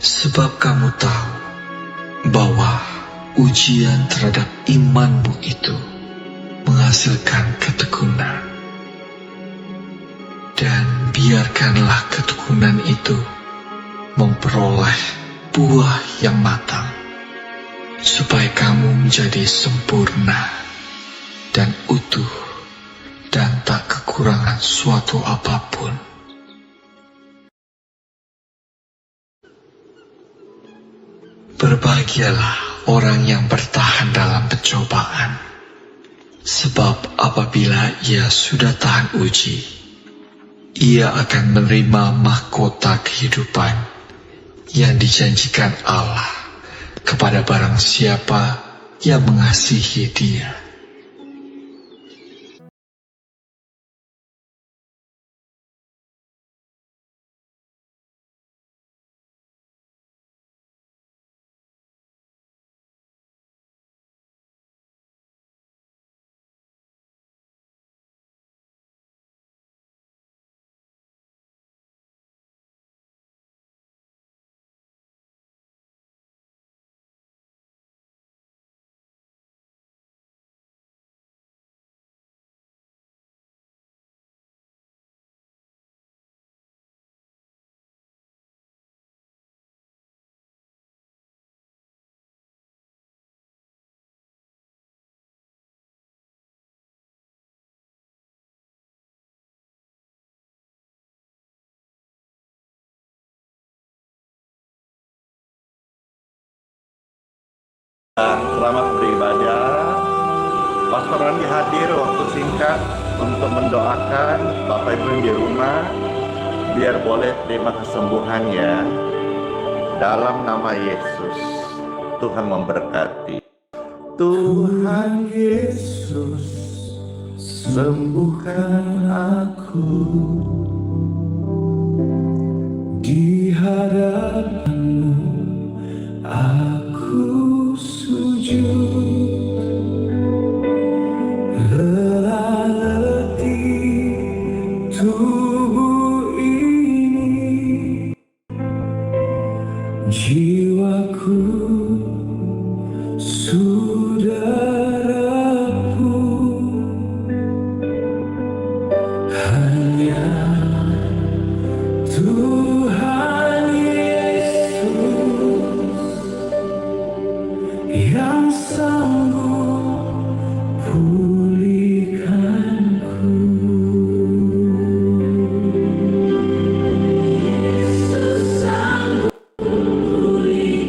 Sebab kamu tahu bahwa ujian terhadap imanmu itu menghasilkan ketekunan. Dan biarkanlah ketekunan itu memperoleh buah yang matang, supaya kamu menjadi sempurna dan utuh dan tak kekurangan suatu apapun. Berbahagialah orang yang bertahan dalam pencobaan, sebab apabila ia sudah tahan uji, ia akan menerima mahkota kehidupan yang dijanjikan Allah kepada barang siapa yang mengasihi Dia. Selamat beribadah. Pastor Randi hadir waktu singkat untuk mendoakan Bapak Ibu yang di rumah biar boleh terima kesembuhan ya. Dalam nama Yesus, Tuhan memberkati. Tuhan Yesus, sembuhkan aku. Di hadapan-Mu aku sujud, lelah letih tubuh ini, jiwaku sudah rapuh, hanya Tuhan Yesus yang sanggup pulihkanku. Yesus sanggup pulihkanku.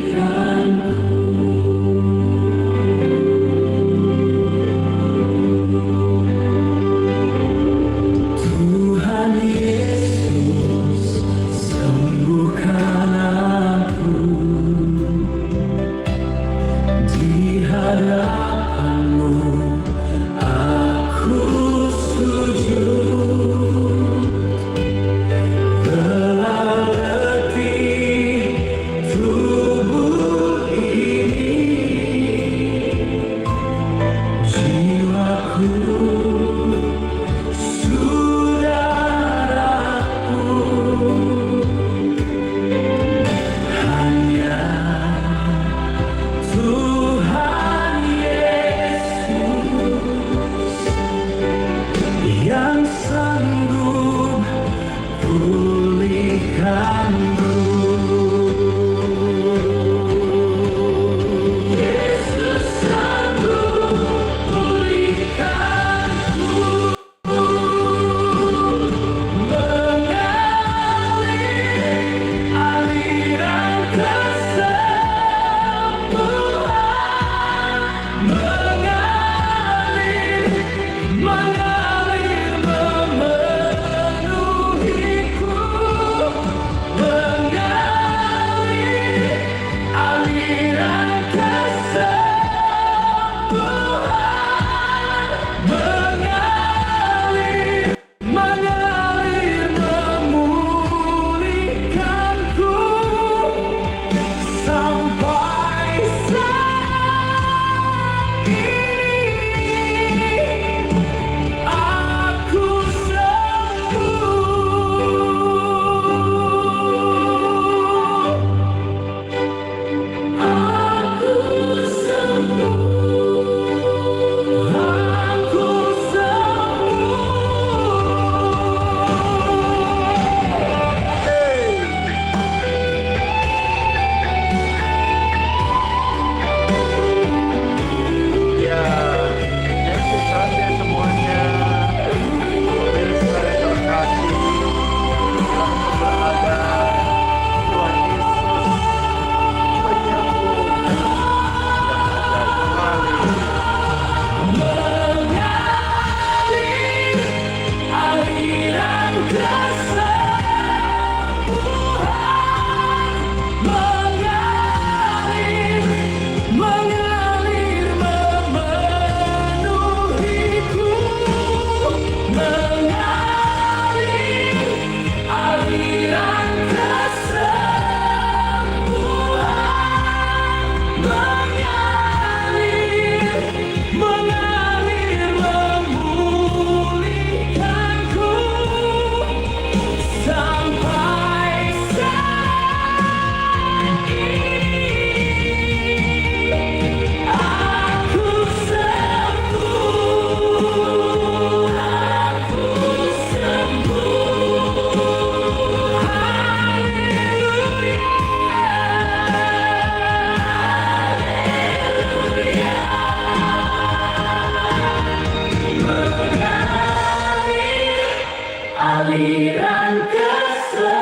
aliran kesembuhan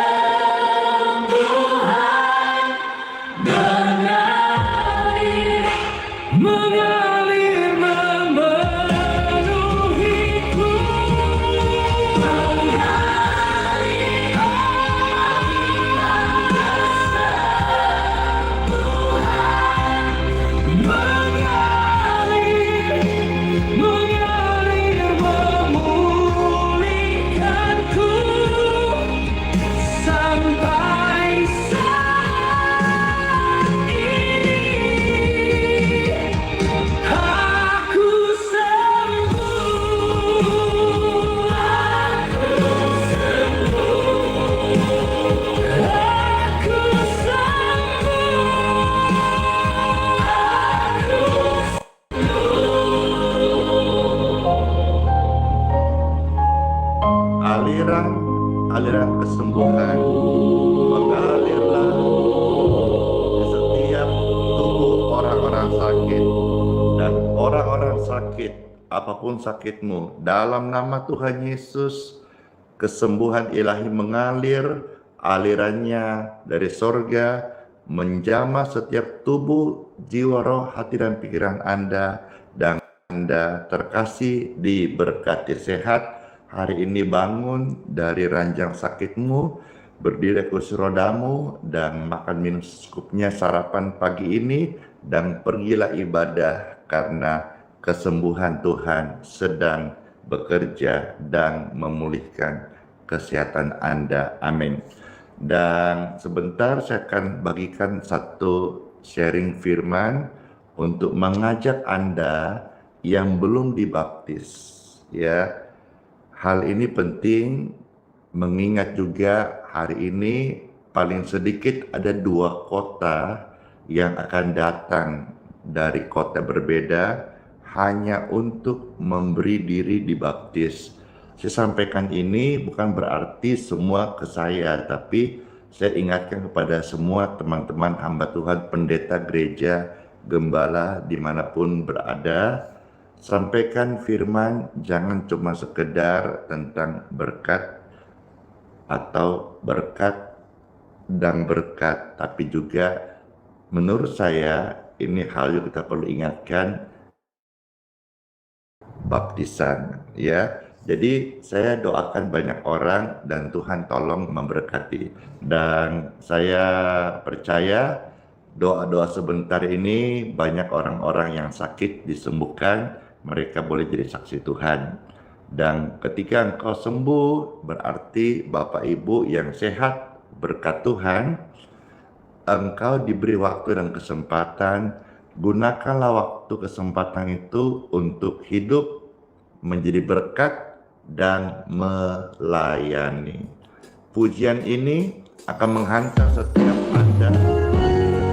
mengalir, mengalir memenuhiku, mengalir aliran kesembuhan, mengalir, mengalir memulihkanku sampai saat ini aku sembuh, aku sembuh, aku sembuh, aliran kesembuhan mengalirlah di setiap tubuh orang-orang sakit, dan orang-orang sakit, apapun sakitmu, dalam nama Tuhan Yesus, kesembuhan ilahi mengalir, alirannya dari sorga menjamah setiap tubuh, jiwa, roh, hati, dan pikiran Anda, dan Anda terkasih diberkati sehat. Hari ini bangun dari ranjang sakitmu, berdiri kursi rodamu, dan makan minum secukupnya sarapan pagi ini, dan pergilah ibadah karena kesembuhan Tuhan sedang bekerja dan memulihkan kesehatan Anda. Amin. Dan sebentar saya akan bagikan satu sharing firman untuk mengajak Anda yang belum dibaptis, ya. Hal ini penting mengingat juga hari ini paling sedikit ada 2 kota yang akan datang dari kota berbeda hanya untuk memberi diri dibaptis. Saya sampaikan ini bukan berarti semua ke saya, tapi saya ingatkan kepada semua teman-teman hamba Tuhan, pendeta gereja, gembala dimanapun berada, sampaikan firman, jangan cuma sekedar tentang berkat atau berkat dan berkat, tapi juga menurut saya ini hal yang kita perlu ingatkan, baptisan, ya. Jadi saya doakan banyak orang dan Tuhan tolong memberkati. Dan saya percaya doa-doa sebentar ini banyak orang-orang yang sakit disembuhkan, mereka boleh jadi saksi Tuhan. Dan ketika engkau sembuh, berarti Bapak Ibu yang sehat berkat Tuhan, engkau diberi waktu dan kesempatan, gunakanlah waktu kesempatan itu untuk hidup menjadi berkat dan melayani. Pujian ini akan menghantar setiap Anda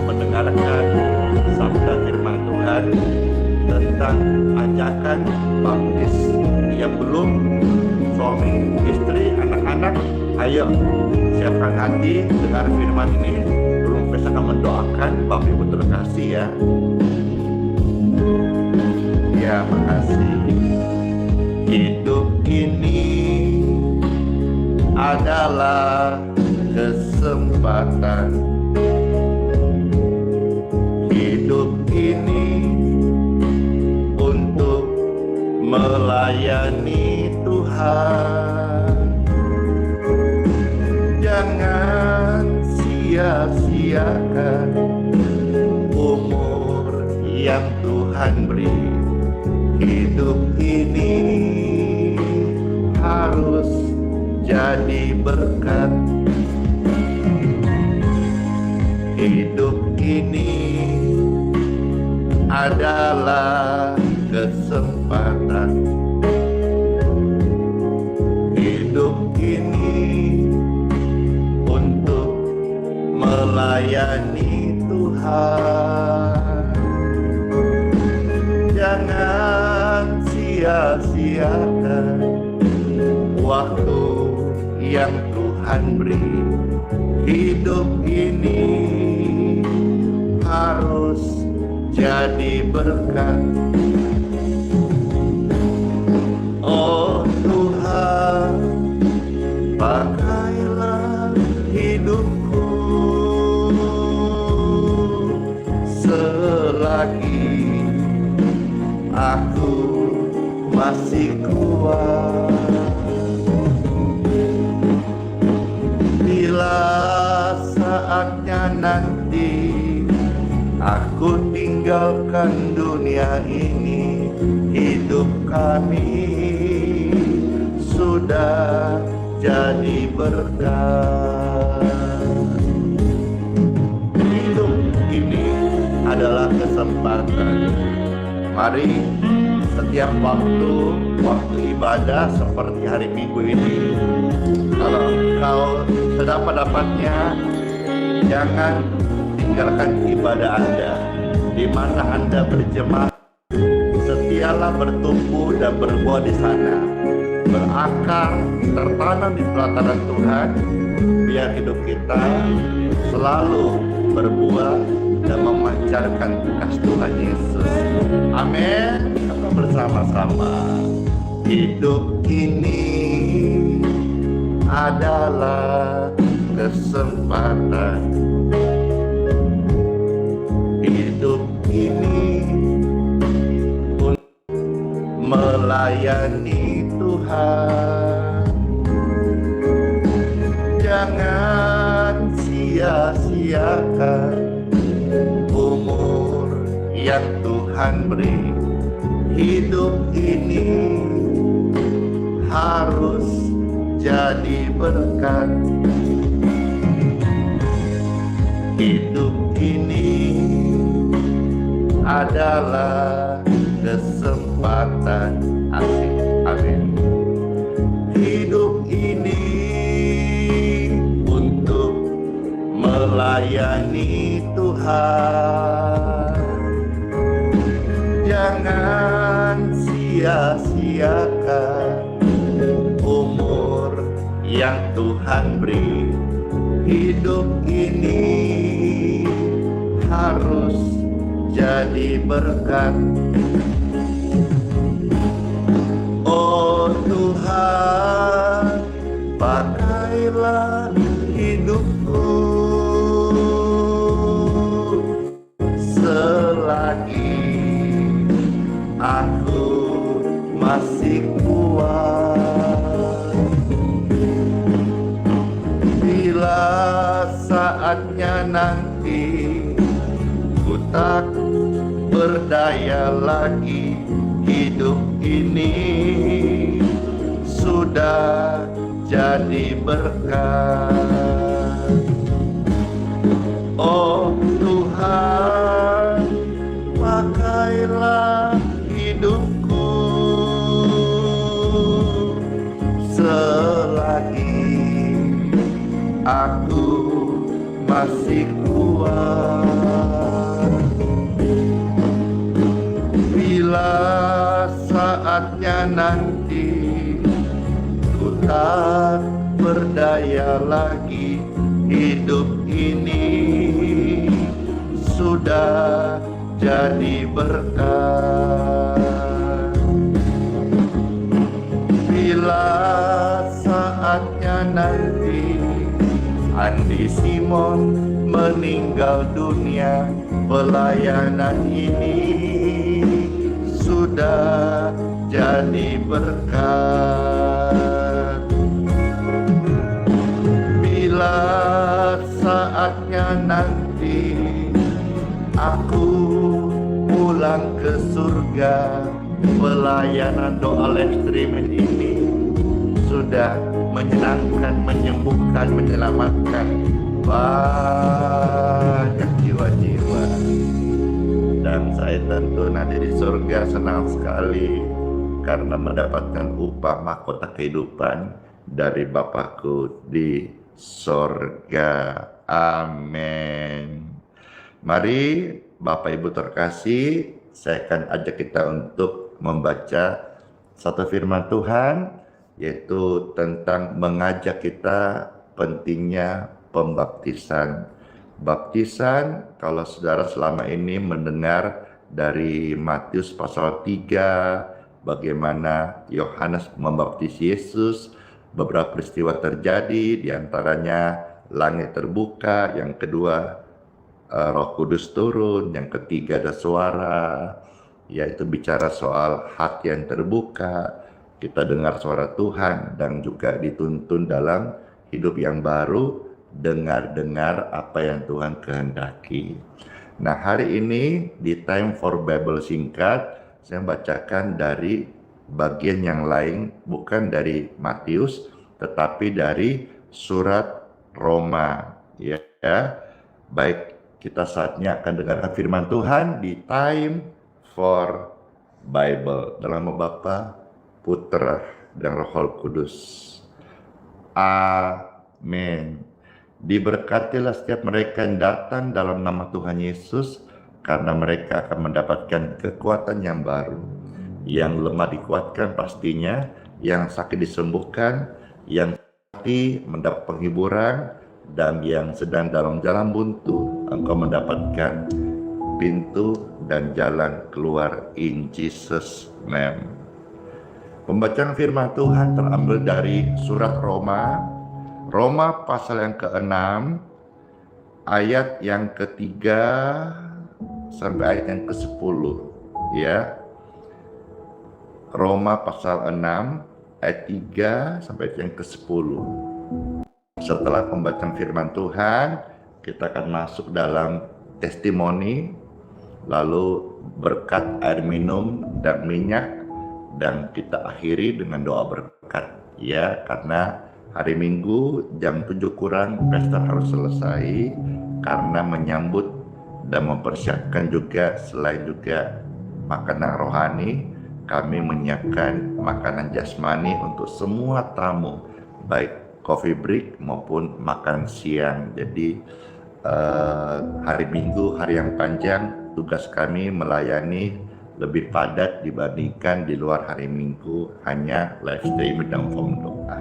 mendengarkan sabda firman Tuhan tentang ajakan baptis. Yang belum, suami, istri, anak-anak, ayo siapkan hati dengar firman ini. Belum bisa akan mendoakan Bapak Ibu terkasih, ya. Ya, makasih. Hidup ini adalah kesempatan. Hidup ini untuk melayani Tuhan. Jangan sia-siakan umur yang Tuhan beri. Hidup ini harus jadi berkat. Hidup ini adalah kesempatan. Hidup ini untuk melayani Tuhan. Jangan sia-siakan waktu yang Tuhan beri. Hidup ini harus jadi berkat. Oh Tuhan, aku masih kuat. Bila saatnya nanti aku tinggalkan dunia ini, hidup kami sudah jadi berkat. Hidup ini adalah kesempatan. Mari setiap waktu ibadah seperti hari Minggu ini, kalau kau sedapat-dapatnya, jangan tinggalkan ibadah Anda. Di mana Anda berjemaah, setialah bertumbuh dan berbuah di sana, berakar, tertanam di pelataran Tuhan, biar hidup kita selalu berbuah dan memancarkan bekas Tuhan Yesus. Amin. Kita bersama-sama. Hidup ini adalah kesempatan. Hidup ini untuk melayani Tuhan. Jangan sia-siakan umur yang Tuhan beri. Hidup ini harus jadi berkat. Hidup ini adalah kesempatan. Asik. Amin. Hidup ini untuk melayani Tuhan. Jangan sia-siakan umur yang Tuhan beri. Hidup ini harus jadi berkat. Oh Tuhan, pakailah hidupku selagi aku masih kuat. Bila saatnya nanti ku tak berdaya lagi, hidup ini sudah jadi berkat. Oh Tuhan, pakailah hidupku selagi aku masih kuat. Bila saatnya nanti ku tak berdaya lagi, hidup ini sudah jadi berkat. Bila saatnya nanti Andi Simon meninggal dunia, pelayanan ini sudah jadi berkat. Bila saatnya nanti aku pulang ke surga, pelayanan doa live streaming ini sudah menyenangkan, menyembuhkan, menyelamatkan banyak jiwa-jiwa. Dan saya tentu nanti di surga senang sekali karena mendapatkan upah mahkota kehidupan dari Bapakku di surga. Amin. Mari Bapak Ibu terkasih, saya akan ajak kita untuk membaca satu firman Tuhan, yaitu tentang mengajak kita pentingnya pembaptisan. Baptisan, kalau saudara selama ini mendengar dari Matius pasal 3, bagaimana Yohanes membaptis Yesus, beberapa peristiwa terjadi, diantaranya langit terbuka, yang kedua Roh Kudus turun, yang ketiga ada suara, yaitu bicara soal hati yang terbuka, kita dengar suara Tuhan dan juga dituntun dalam hidup yang baru, dengar-dengar apa yang Tuhan kehendaki. Nah, hari ini di Time for Bible singkat, saya bacakan dari bagian yang lain, bukan dari Matius, tetapi dari surat Roma. Ya, baik, kita saatnya akan dengarkan firman Tuhan di Time for Bible. Dalam nama Bapa, Putra, dan Roh Kudus. Amin. Diberkatilah setiap mereka yang datang dalam nama Tuhan Yesus, karena mereka akan mendapatkan kekuatan yang baru. Yang lemah dikuatkan pastinya, yang sakit disembuhkan, yang mati mendapat penghiburan, dan yang sedang dalam jalan buntu, engkau mendapatkan pintu dan jalan keluar in Jesus' name. Pembacaan firman Tuhan terambil dari surat Roma pasal yang ke-6, ayat yang ke-3 sampai ayat yang ke-10, ya. Roma pasal 6 ayat 3 sampai ayat yang ke-10. Setelah pembacaan firman Tuhan, kita akan masuk dalam testimoni, lalu berkat air minum dan minyak, dan kita akhiri dengan doa berkat, ya, karena hari Minggu jam 7 kurang pesta harus selesai, karena menyambut dan mempersiapkan juga, selain juga makanan rohani, kami menyiapkan makanan jasmani untuk semua tamu, baik coffee break maupun makan siang. Jadi hari Minggu, hari yang panjang, tugas kami melayani lebih padat dibandingkan di luar hari Minggu, hanya live streaming dan form doa.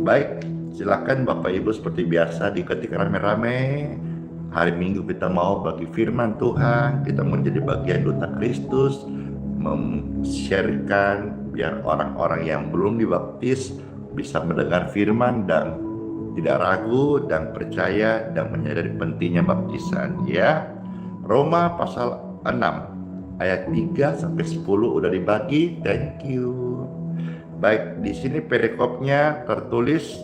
Baik, silakan Bapak Ibu seperti biasa diketik rame-rame. Hari Minggu kita mau bagi firman Tuhan, kita menjadi bagian duta Kristus, men-sharekan biar orang-orang yang belum dibaptis bisa mendengar firman dan tidak ragu dan percaya dan menyadari pentingnya baptisan, ya. Roma pasal 6 ayat 3 sampai 10 udah dibagi. Thank you. Baik, di sini perikopnya tertulis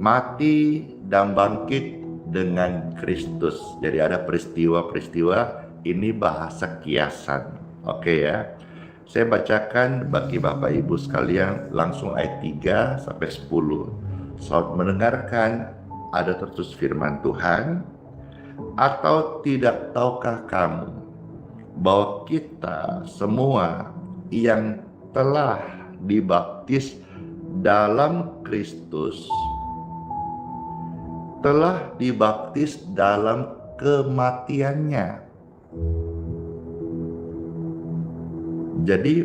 mati dan bangkit dengan Kristus. Jadi ada peristiwa-peristiwa, ini bahasa kiasan. Oke ya. Saya bacakan bagi Bapak Ibu sekalian langsung ayat 3 sampai 10. Selamat mendengarkan. Ada tertulis firman Tuhan. Atau tidak tahukah kamu bahwa kita semua yang telah dibaptis dalam Kristus telah dibaptis dalam kematiannya. Jadi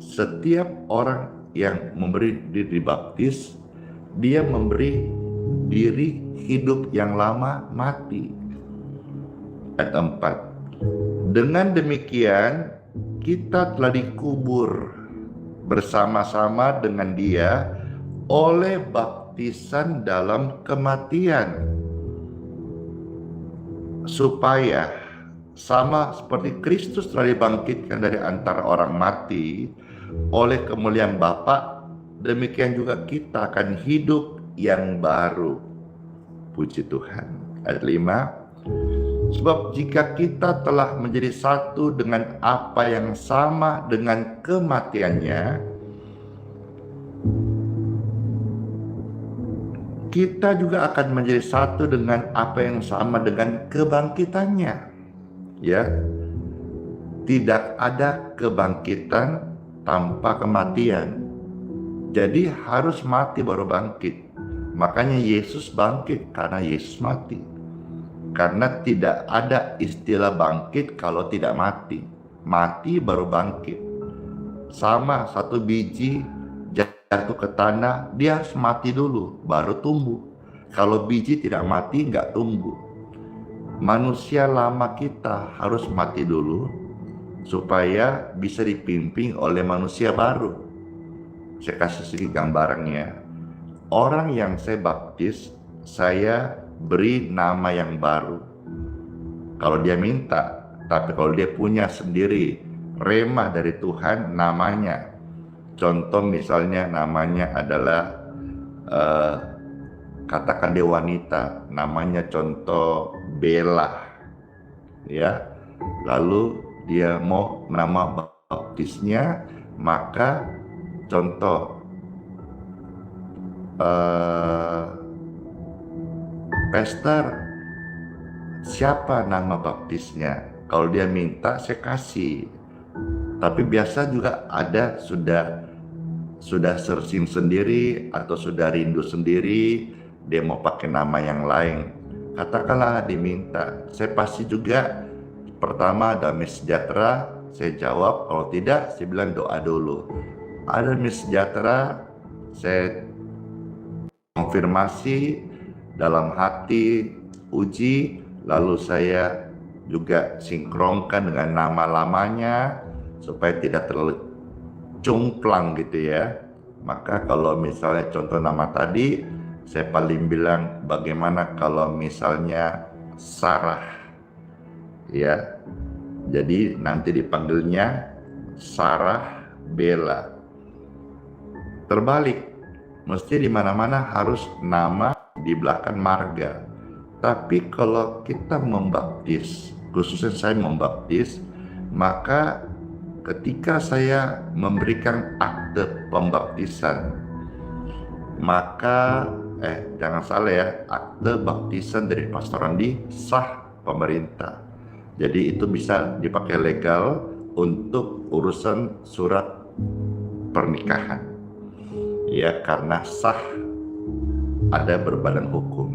setiap orang yang memberi diri dibaptis, dia memberi diri hidup yang lama mati. Ayat 4. Dengan demikian kita telah dikubur bersama-sama dengan Dia oleh baptisan dalam kematian, supaya sama seperti Kristus telah dibangkitkan dari antara orang mati oleh kemuliaan Bapa, demikian juga kita akan hidup yang baru. Puji Tuhan. Ayat 5. Sebab jika kita telah menjadi satu dengan apa yang sama dengan kematiannya, kita juga akan menjadi satu dengan apa yang sama dengan kebangkitannya. Ya, tidak ada kebangkitan tanpa kematian. Jadi harus mati baru bangkit. Makanya Yesus bangkit karena Yesus mati. Karena tidak ada istilah bangkit kalau tidak mati. Mati baru bangkit. Sama satu biji jatuh ke tanah, dia harus mati dulu, baru tumbuh. Kalau biji tidak mati, nggak tumbuh. Manusia lama kita harus mati dulu, supaya bisa dipimpin oleh manusia baru. Saya kasih sedikit gambarannya. Orang yang saya baptis, saya beri nama yang baru. Kalau dia minta, tapi kalau dia punya sendiri rema dari Tuhan namanya. Contoh misalnya namanya adalah katakan dia wanita, namanya contoh Bella, ya. Lalu dia mau nama baptisnya, maka contoh Pastor, siapa nama baptisnya? Kalau dia minta, saya kasih. Tapi biasa juga ada sudah searching sendiri atau sudah rindu sendiri, dia mau pakai nama yang lain. Katakanlah diminta, saya pasti juga pertama damai sejahtera, saya jawab. Kalau tidak, saya bilang doa dulu. Ada damai sejahtera, saya konfirmasi dalam hati, uji, lalu saya juga sinkronkan dengan nama lamanya supaya tidak terlalu cumplang gitu ya. Maka kalau misalnya contoh nama tadi, saya paling bilang bagaimana kalau misalnya Sarah, ya. Jadi nanti dipanggilnya Sarah Bella. Terbalik, mesti di mana-mana harus nama di belakang marga. Tapi kalau kita membaptis, khususnya saya membaptis, maka ketika saya memberikan akte pembaptisan, maka jangan salah ya, akte baptisan dari Pastor Andi sah pemerintah. Jadi itu bisa dipakai legal untuk urusan surat pernikahan. Ya, karena sah, ada berbadan hukum.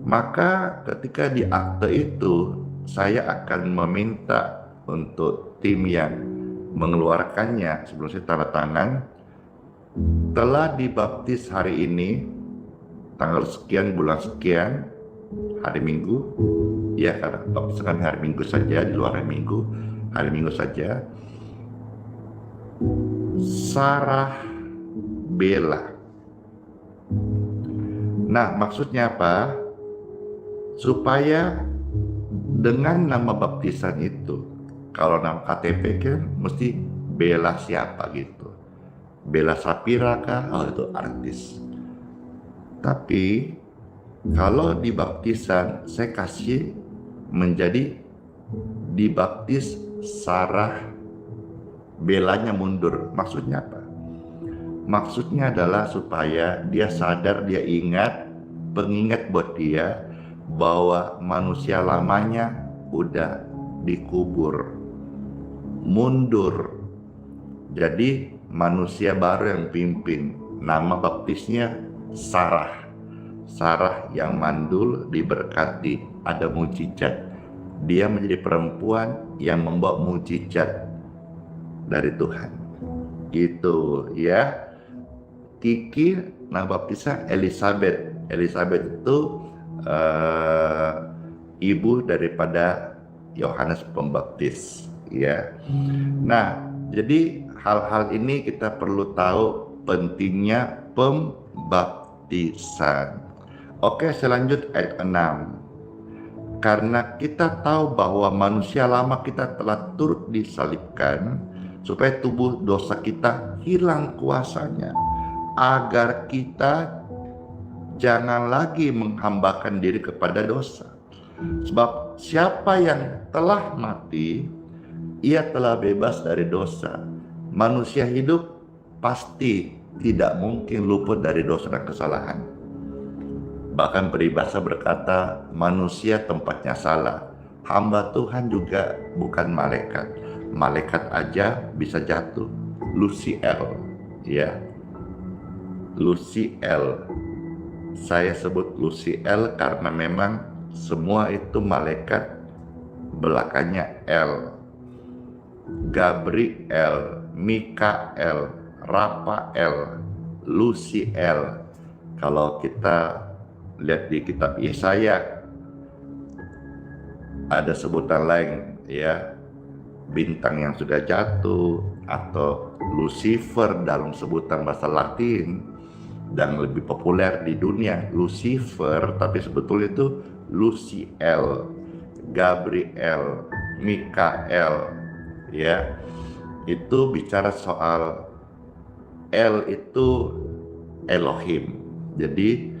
Maka ketika di akte itu, saya akan meminta untuk tim yang mengeluarkannya sebelum saya tanda tangan, telah dibaptis hari ini, tanggal sekian, bulan sekian, hari Minggu, ya karena baptisan hari Minggu saja, di luar hari Minggu saja, Sarah Bella. Nah, maksudnya apa? Supaya dengan nama baptisan itu, kalau nama KTP kan mesti Bella siapa gitu. Bella Sapira kah? Oh, itu artis. Tapi kalau di baptisan saya kasih menjadi dibaptis Sarah, Bellanya mundur. Maksudnya apa? Maksudnya adalah supaya dia sadar, dia ingat, pengingat buat dia bahwa manusia lamanya udah dikubur, mundur. Jadi manusia baru yang pimpin. Nama baptisnya Sarah. Sarah yang mandul diberkati, ada mujizat. Dia menjadi perempuan yang membawa mujizat dari Tuhan. Gitu ya. Kiki nama baptisnya Elizabeth. Elizabeth itu ibu daripada Yohanes Pembaptis, ya. Nah, jadi hal-hal ini kita perlu tahu pentingnya pembaptisan. Oke, selanjut ayat 6. Karena kita tahu bahwa manusia lama kita telah turut disalibkan supaya tubuh dosa kita hilang kuasanya, agar kita jangan lagi menghambakan diri kepada dosa. Sebab siapa yang telah mati, ia telah bebas dari dosa. Manusia hidup pasti tidak mungkin luput dari dosa dan kesalahan. Bahkan peribahasa berkata, manusia tempatnya salah. Hamba Tuhan juga bukan malaikat. Malaikat aja bisa jatuh. Luciel, ya. Luciel. Saya sebut Luciel karena memang semua itu malaikat belakangnya L. Gabriel, Mikael, Rafael, Luciel. Kalau kita lihat di kitab Yesaya, ada sebutan lain, ya, bintang yang sudah jatuh, atau Lucifer dalam sebutan bahasa Latin, dan lebih populer di dunia Lucifer, tapi sebetulnya itu Luciel, Gabriel, Mikael, ya. Itu bicara soal El itu Elohim. Jadi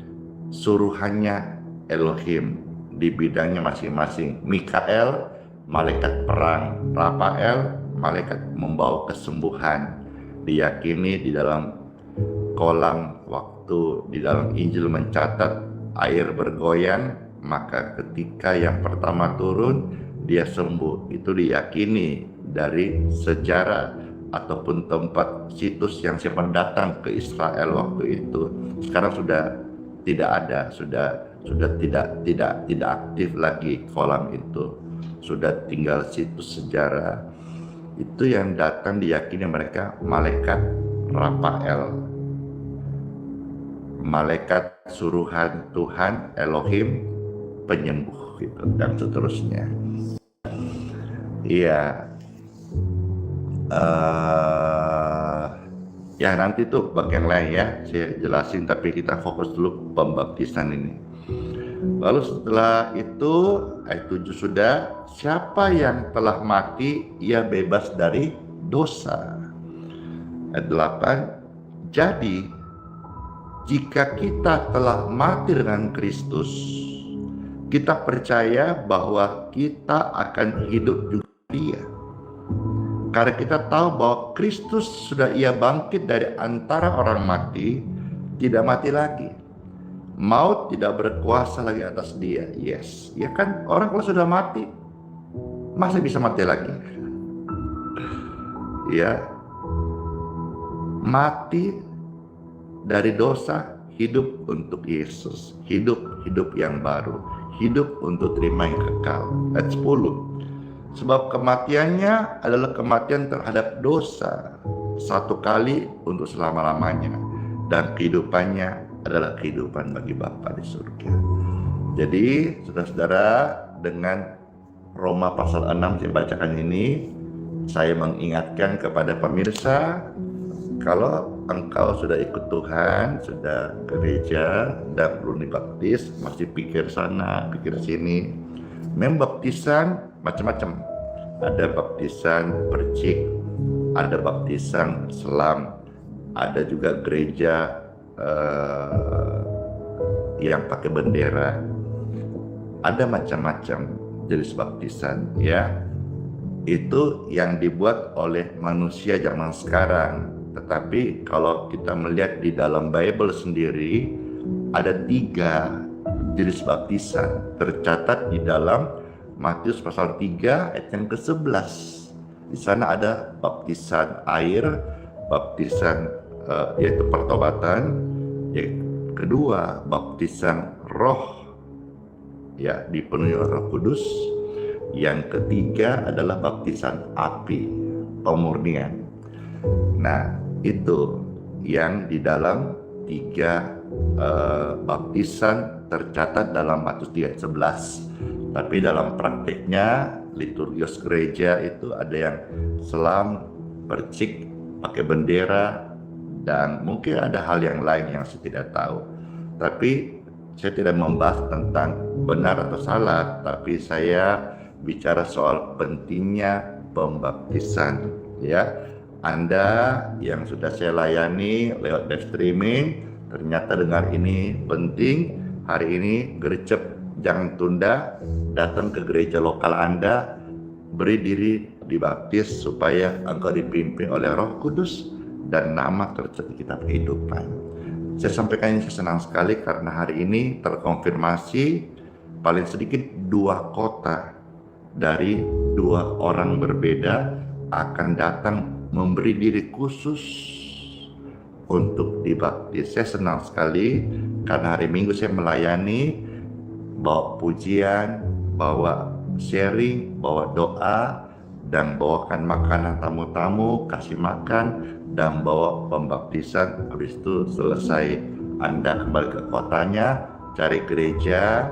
suruhannya Elohim di bidangnya masing-masing. Mikael malaikat perang, Rafael malaikat membawa kesembuhan. Diyakini di dalam kolam waktu di dalam Injil mencatat air bergoyang, maka ketika yang pertama turun dia sembuh. Itu diyakini dari sejarah ataupun tempat situs yang siapa datang ke Israel waktu itu. Sekarang sudah tidak ada, sudah tidak aktif lagi kolam itu. Sudah tinggal situs sejarah. Itu yang datang diyakini mereka malaikat Rafael, malaikat suruhan Tuhan Elohim penyembuh gitu, dan seterusnya. Iya. Ya nanti tuh bagian lain ya saya jelasin, tapi kita fokus dulu pembaptisan ini. Lalu setelah itu ayat 7 sudah, siapa yang telah mati ia bebas dari dosa. Ayat 8, jadi jika kita telah mati dengan Kristus, kita percaya bahwa kita akan hidup juga Dia. Karena kita tahu bahwa Kristus sudah ia bangkit dari antara orang mati, tidak mati lagi. Maut tidak berkuasa lagi atas dia. Yes, ya kan, orang kalau sudah mati, masa bisa mati lagi? Ya, mati dari dosa, hidup untuk Yesus, hidup yang baru, hidup untuk terima yang kekal. Ayat 10. Sebab kematiannya adalah kematian terhadap dosa satu kali untuk selama-lamanya, dan kehidupannya adalah kehidupan bagi Bapa di surga. Jadi saudara-saudara, dengan Roma pasal 6 saya bacakan ini, saya mengingatkan kepada pemirsa, kalau engkau sudah ikut Tuhan, sudah ke gereja dan belum dibaptis, masih pikir sana, pikir sini. Membaptisan macam-macam. Ada baptisan percik, ada baptisan selam, ada juga gereja yang pakai bendera. Ada macam-macam jenis baptisan ya. Itu yang dibuat oleh manusia zaman sekarang. Tetapi kalau kita melihat di dalam Bible sendiri, ada 3 jenis baptisan tercatat di dalam Matius pasal 3 ayat yang ke-11. Di sana ada baptisan air, baptisan yaitu pertobatan, yang kedua baptisan roh, ya dipenuhi Roh Kudus. Yang ketiga adalah baptisan api, pemurnian. Nah, itu yang di dalam 3 baptisan tercatat dalam Matius 3 ayat 11. Tapi dalam praktiknya liturgios gereja itu ada yang selam, percik, pakai bendera, dan mungkin ada hal yang lain yang saya tidak tahu. Tapi saya tidak membahas tentang benar atau salah, tapi saya bicara soal pentingnya pembaptisan ya. Anda yang sudah saya layani lewat live streaming, ternyata dengar ini penting, hari ini gercep, jangan tunda, datang ke gereja lokal Anda, beri diri dibaptis supaya engkau dipimpin oleh Roh Kudus dan nama tercatat di kitab kehidupan. Saya sampaikan ini, saya senang sekali karena hari ini terkonfirmasi paling sedikit 2 kota dari 2 orang berbeda akan datang memberi diri khusus untuk dibaptis. Saya senang sekali karena hari Minggu saya melayani, bawa pujian, bawa sharing, bawa doa, dan bawakan makanan tamu-tamu, kasih makan, dan bawa pembaptisan. Habis itu selesai, Anda kembali ke kotanya, cari gereja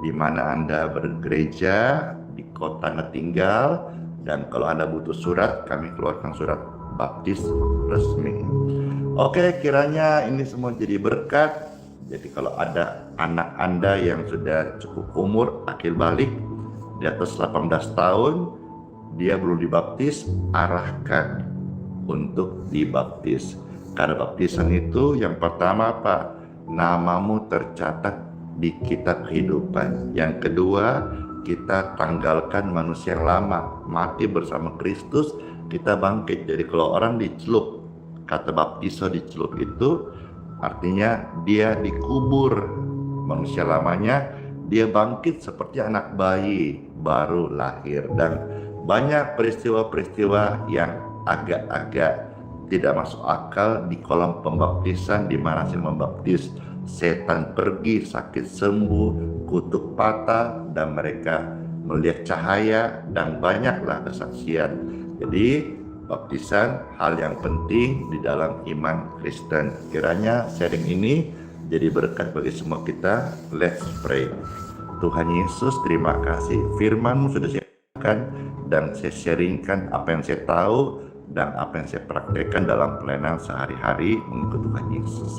di mana Anda bergereja, di kota Anda tinggal, dan kalau Anda butuh surat, kami keluarkan surat baptis resmi. Oke, kiranya ini semua jadi berkat. Jadi kalau ada anak Anda yang sudah cukup umur, akil balik, di atas 18 tahun, dia belum dibaptis, arahkan untuk dibaptis. Karena baptisan itu yang pertama apa? Namamu tercatat di kitab kehidupan. Yang kedua, kita tanggalkan manusia yang lama, mati bersama Kristus, kita bangkit. Jadi kalau orang dicelup, kata baptiso dicelup itu artinya dia dikubur manusia lamanya, dia bangkit seperti anak bayi baru lahir. Dan banyak peristiwa-peristiwa yang agak-agak tidak masuk akal di kolam pembaptisan, di mana saya membaptis, setan pergi, sakit sembuh, kutuk patah, dan mereka melihat cahaya, dan banyaklah kesaksian. Jadi baptisan hal yang penting di dalam iman Kristen. Kiranya sharing ini jadi berkat bagi semua kita. Let's pray. Tuhan Yesus, terima kasih firman-Mu sudah saya lakukan, dan saya sharingkan apa yang saya tahu dan apa yang saya praktekkan dalam pelayanan sehari-hari mengikut Tuhan Yesus.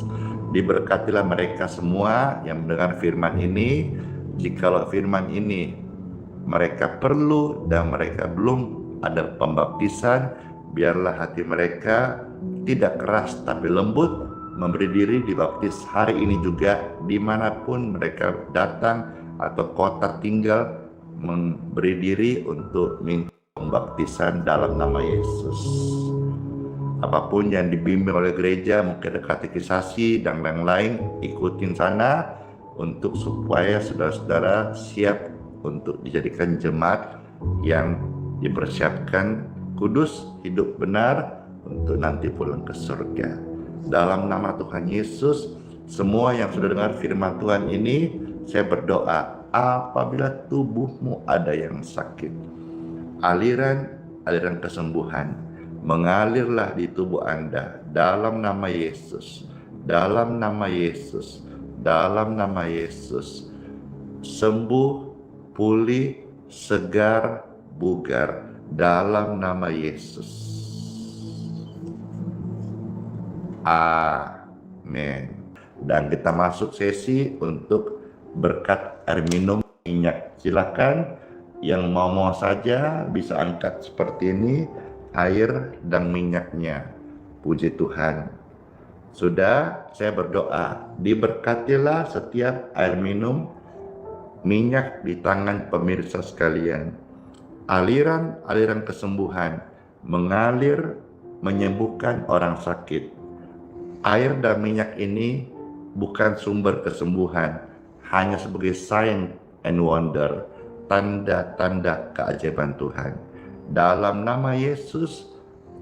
Diberkatilah mereka semua yang mendengar firman ini. Jikalau firman ini mereka perlu dan mereka belum ada pembaptisan, biarlah hati mereka tidak keras tapi lembut, memberi diri dibaptis hari ini juga, dimanapun mereka datang atau kota tinggal, memberi diri untuk minta pembaptisan dalam nama Yesus. Apapun yang dibimbing oleh gereja, mungkin ada katekisasi dan lain-lain, ikutin sana untuk supaya saudara-saudara siap untuk dijadikan jemaat yang dipersiapkan kudus, hidup benar untuk nanti pulang ke surga. Dalam nama Tuhan Yesus, semua yang sudah dengar firman Tuhan ini, saya berdoa, apabila tubuhmu ada yang sakit, aliran kesembuhan mengalirlah di tubuh Anda dalam nama Yesus, dalam nama Yesus, dalam nama Yesus. Sembuh, pulih, segar, bugar dalam nama Yesus. Amin. Dan kita masuk sesi untuk berkat air minum minyak. Silakan yang mau saja bisa angkat seperti ini, air dan minyaknya. Puji Tuhan. Sudah, saya berdoa, diberkatilah setiap air minum, minyak di tangan pemirsa sekalian. Aliran kesembuhan mengalir, menyembuhkan orang sakit. Air dan minyak ini bukan sumber kesembuhan, hanya sebagai sign and wonder, tanda-tanda keajaiban Tuhan. Dalam nama Yesus,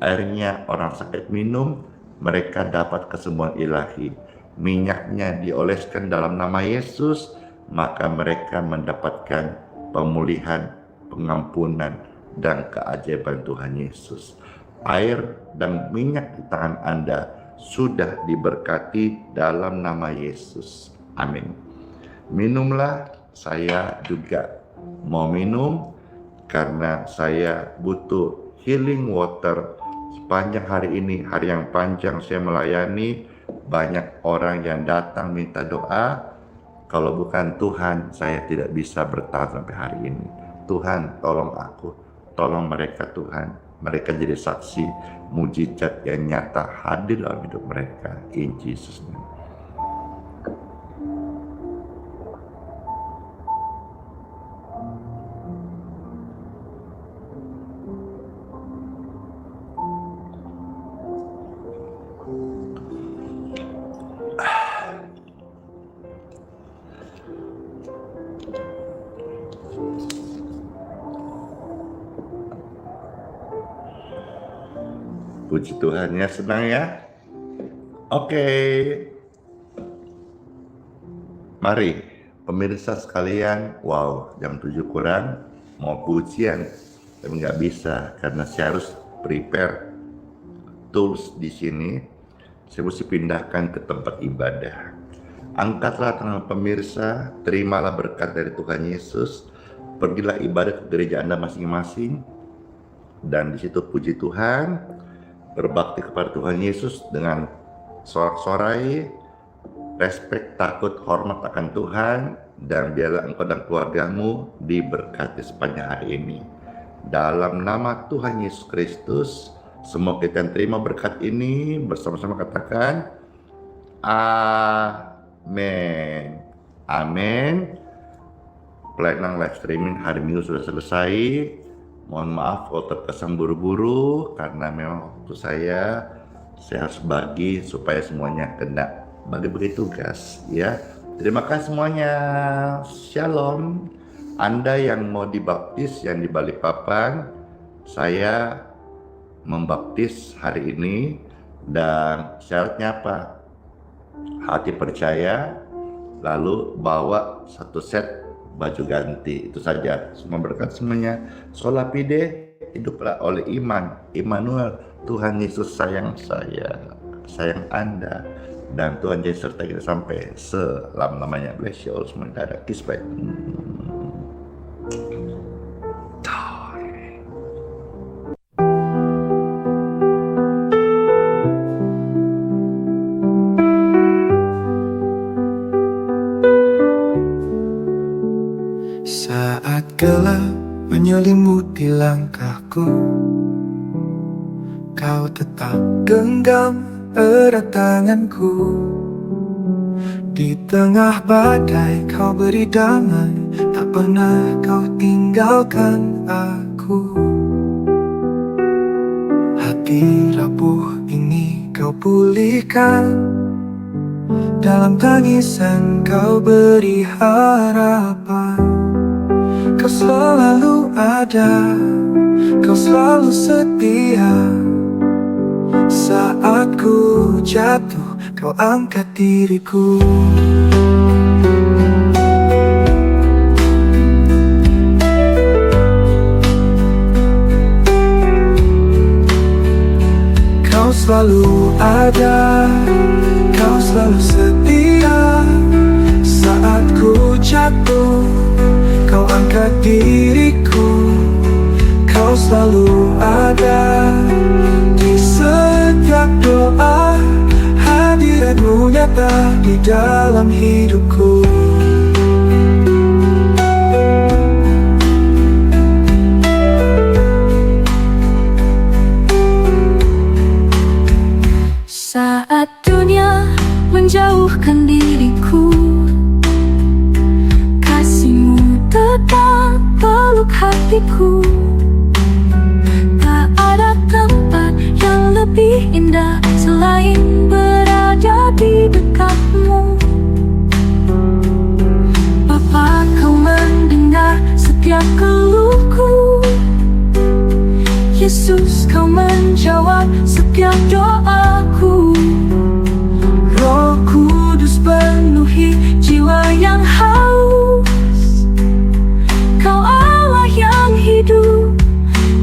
airnya orang sakit minum, mereka dapat kesembuhan ilahi. Minyaknya dioleskan dalam nama Yesus, maka mereka mendapatkan pemulihan, pengampunan, dan keajaiban Tuhan Yesus. Air dan minyak di tangan Anda sudah diberkati dalam nama Yesus. Amin. Minumlah, saya juga mau minum karena saya butuh healing water. Sepanjang hari ini, hari yang panjang saya melayani, banyak orang yang datang minta doa. Kalau bukan Tuhan, saya tidak bisa bertahan sampai hari ini. Tuhan, tolong aku, tolong mereka Tuhan. Mereka jadi saksi mujizat yang nyata hadir dalam hidup mereka. In Jesus' name. Puji Tuhan ya, senang ya. Oke. Mari pemirsa sekalian, wow, jam 7 kurang mau pujian, tapi nggak bisa karena saya harus prepare tools di sini. Saya mesti pindahkan ke tempat ibadah. Angkatlah tangan pemirsa, terimalah berkat dari Tuhan Yesus. Pergilah ibadah ke gereja Anda masing-masing, dan di situ puji Tuhan, berbakti kepada Tuhan Yesus dengan sorak-sorai, respek, takut, hormat akan Tuhan, dan biarlah engkau dan keluargamu diberkati sepanjang hari ini. dalam nama Tuhan Yesus Kristus. Semoga kita terima berkat ini bersama-sama, katakan amin. Amin. Pelayanan live streaming hari Minggu sudah selesai. Mohon maaf kalau terkesan buru-buru karena memang waktu saya harus bagi supaya semuanya kena bagi tugas ya. Terima kasih semuanya. Shalom. Anda yang mau dibaptis yang di Balikpapan, saya membaptis hari ini, dan syaratnya apa? Hati percaya, lalu bawa 1 set baju ganti. Itu saja. Semua berkat semuanya. Sola fide, hiduplah oleh iman. Immanuel, Tuhan Yesus sayang saya, sayang Anda, dan Tuhan jadi serta kita sampai selama-lamanya. Bless you all semua. Dadah, kiss bye. Saat gelap menyelimuti langkahku, kau tetap genggam erat tanganku. Di tengah badai kau beri damai, tak pernah kau tinggalkan aku. Hati rapuh ini kau pulihkan, dalam tangisan kau beri harapan. Kau selalu ada, kau selalu setia. Saat ku jatuh, kau angkat diriku. Kau selalu ada, kau selalu setia. Saat ku jatuh, kau angkat diriku. Kau selalu ada di setiap doa. Hadiratmu nyata di dalam hidupku. Saat dunia menjauhkan diriku, kasih-Mu tetap peluk hatiku. Tak ada tempat yang lebih indah selain berada di dekat-Mu. Bapa, Kau mendengar setiap keluhku. Yesus, Kau menjawab setiap doaku. Roh Kudus penuhi jiwa yang haus. Kau Allah yang hidup,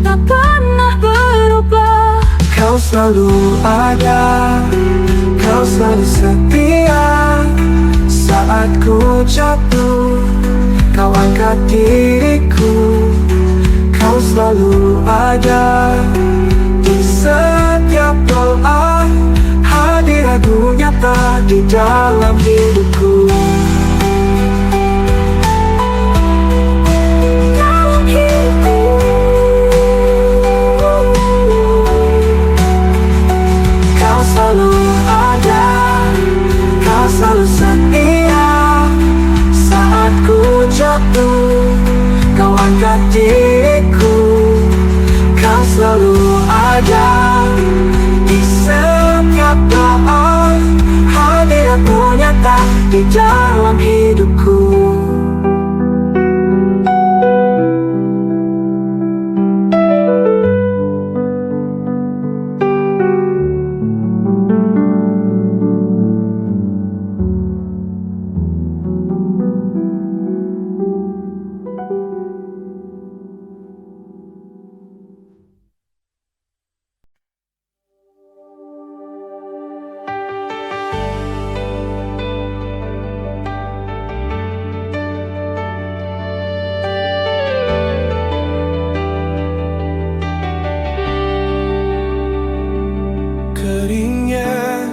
tak pernah berubah. Kau selalu ada, kau selalu setia. Saat ku jatuh, kau angkat diriku. Kau selalu ada di setiap doa. Hadirat-Mu nyata di dalam hidupku. Dalam hidupku. Kau selalu ada, kau selalu setia. Saat ku jatuh, kau angkat diriku. Kau selalu ada di setiap doa. Hadirat-Mu nyata di dalam hidupku. Keringnya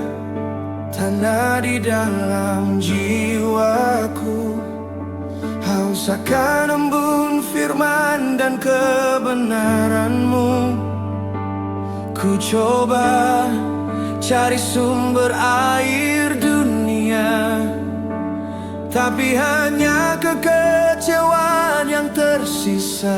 tanah di dalam jiwaku, haus akan embun firman dan kebenaran. kebenaran-Mu. Ku coba cari sumber air dunia, tapi hanya kekecewaan yang tersisa.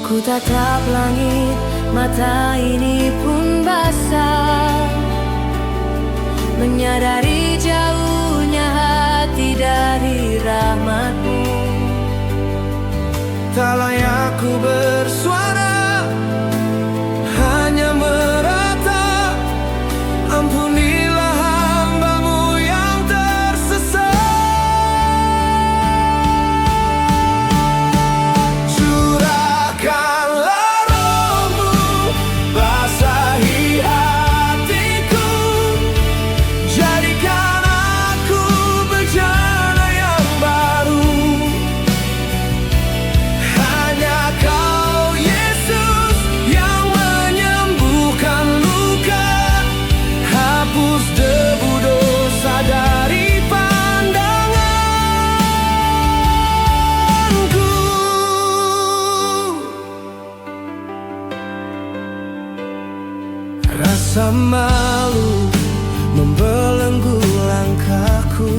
Ku tatap langit, mata ini pun basah, menyadari jauhnya hati dari rahmat-Mu. Tak layak ku bersuara, hanya meratap. Ampunilah hamba-Mu yang tersesat. Curahkanlah Roh-Mu, basahi hatiku, jadikan aku bejana yang baru. Hanya Kau Yesus yang menyembuhkan luka, hapus debu dosa dari pandanganku. Rasa malu membelenggu langkahku.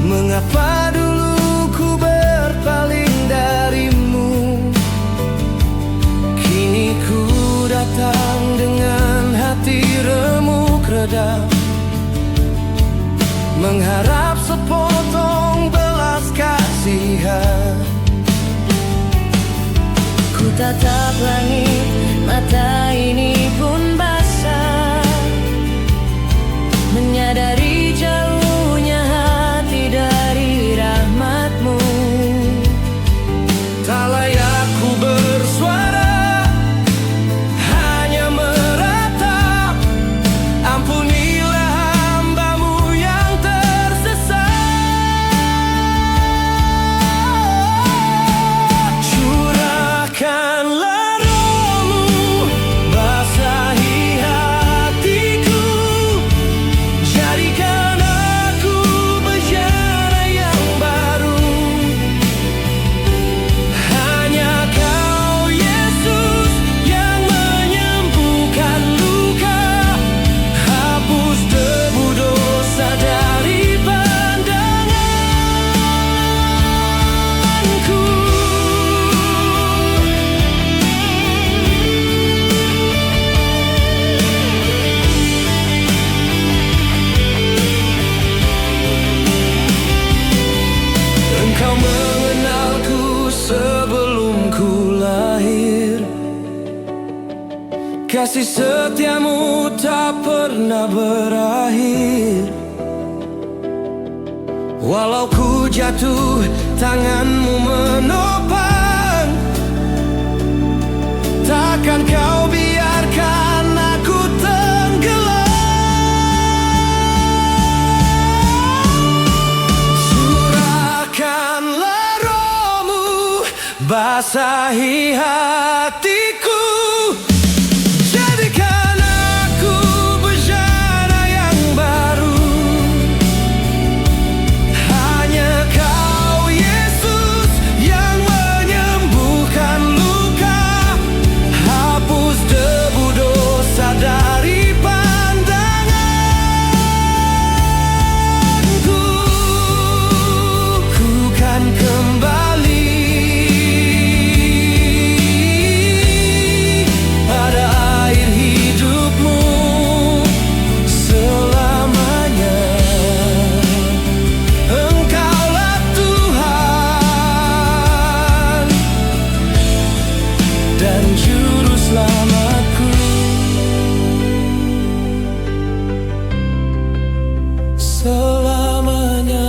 Mengapa dulu ku berpaling dari-Mu? Kini ku datang dengan hati remuk redam, mengharap sepotong belas kasihan. Ku tatap langit, mata ini pun basah, menyadari jauhnya hati dari rahmat-Mu. Tak layak ku bersuara, hanya meratap. Ampunilah hamba-Mu yang tersesat. Curahkanlah Roh-Mu, basahi hatiku, jadikan aku bejana yang baru. Hanya Kau Yesus yang menyembuhkan luka, hapus debu dosa dari pandanganku. Engkau mengenalku sebelum ku lahir, kasih setia-Mu tak pernah berakhir. Walau ku jatuh, tangan-Mu menopang. Takkan Kau biarkan aku tenggelam. Curahkanlah Roh-Mu, basahi hatiku, jadikan aku bejana yang baru. Hanya Kau Yesus yang menyembuhkan luka, hapus debu dosa dari pandanganku. Ku kan kembali pada air hidup-Mu selamanya. Engkaulah Tuhan dan Juru Selamatku selamanya.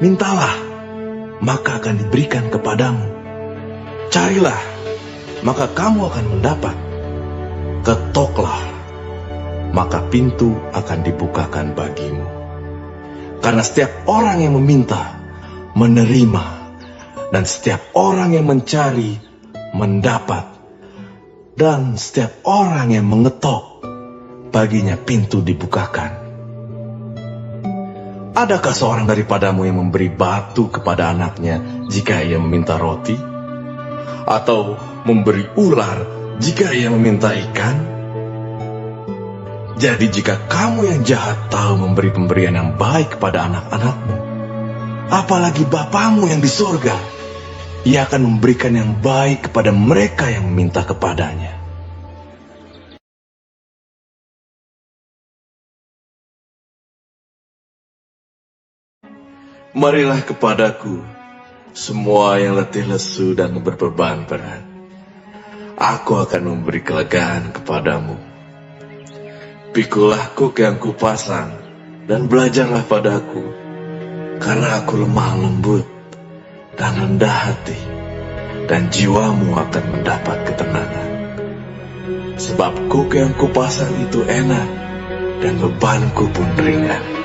Mintalah, maka akan diberikan kepadamu. Carilah, maka kamu akan mendapat. Ketoklah, maka pintu akan dibukakan bagimu. Karena setiap orang yang meminta, menerima, dan setiap orang yang mencari, mendapat, dan setiap orang yang mengetok, baginya pintu dibukakan. Adakah seorang daripadamu yang memberi batu kepada anaknya jika ia meminta roti? Atau memberi ular jika ia meminta ikan? Jadi jika kamu yang jahat tahu memberi pemberian yang baik kepada anak-anakmu, apalagi Bapamu yang di surga, Ia akan memberikan yang baik kepada mereka yang meminta kepadanya. Marilah kepadaku, semua yang letih lesu dan berbeban berat. Aku akan memberi kelegaan kepadamu. Pikulah kuk yang kupasang, dan belajarlah padaku, karena aku lemah lembut dan rendah hati, dan jiwamu akan mendapat ketenangan. Sebab kuk yang kupasang itu enak, dan bebanku pun ringan.